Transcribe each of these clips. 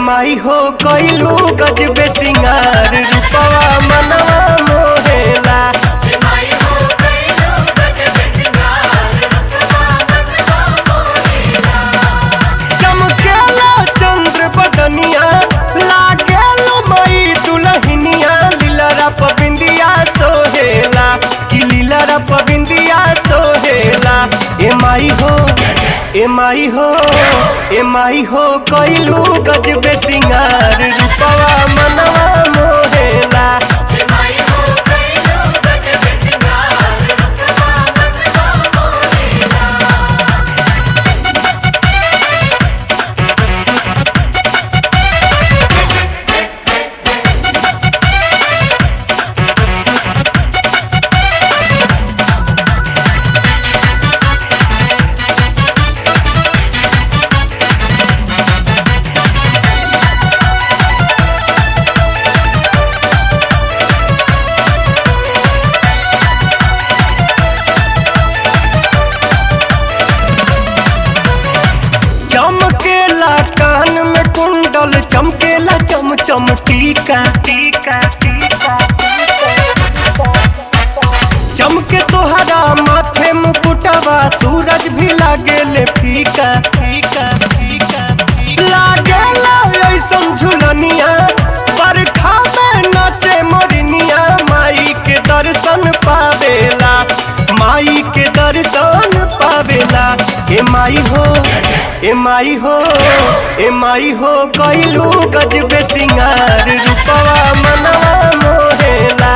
माई हो कइलू गजबे सिंगार रूपवा मनवा मोहेला। चमकेला चंद्र बदनिया लागेलो मई दुलहिनिया लीलरा पबिंदिया सोहेला कि लीलरा पबिंदिया सोहेला। ए माई हो कइलू गजबे सिंगार रूपवा मनवा मोहेला। चमकेला कान में कुंडल चमकेला चम चम टीका चमके तोहरा माथे मुकुटवा सूरज भी लागेले फीका लागेला ऐसन झुलनिया बरखा में नाचे मोरनिया माई के दर्शन पावेला माई के दर्शन पावेला। ए माई हो कइलू गजबे सिंगार रूपवा मनवा मोहेला।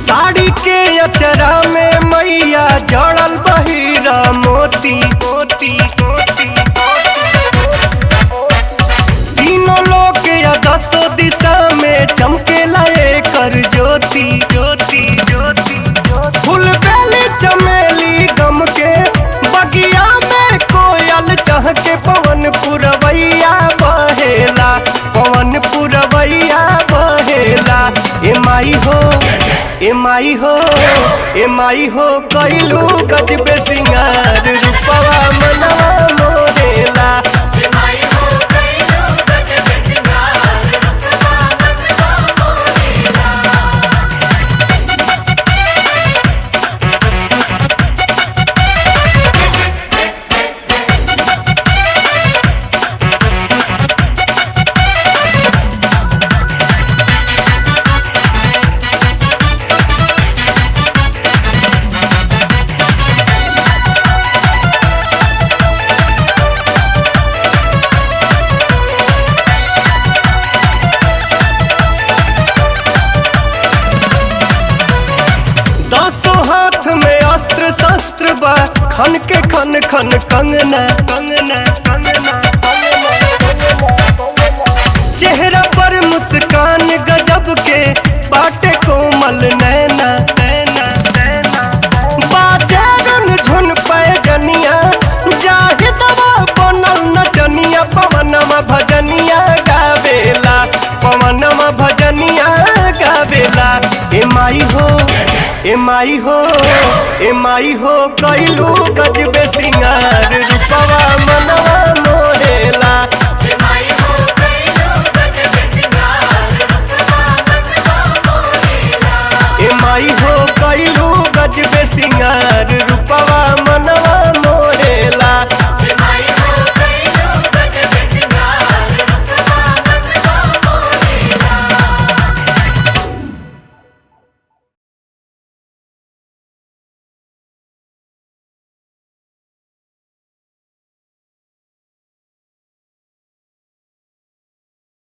साड़ी के अचरा में मैया जड़ल बहिरा मोती तीनों लोग या दसों दिशा में चमकेला एकर ज्योति फूल बेली चमेली गम के बगिया में कोयल चह के पवन पुरवैया बहेला ए माई हो कइलू गजबे सिंगार रूपवा मनवा मोहेला। दसों हाथ में अस्त्र शस्त्र बा खन के खन खन कंगना चेहरा पर मुस्कान गजब के बाटे कोमल नैना बाजारन झुन पैजनिया जाहि दवा बनल नचनिया पवनमा भजनिया गावेला ए माई हो कइलू गजबे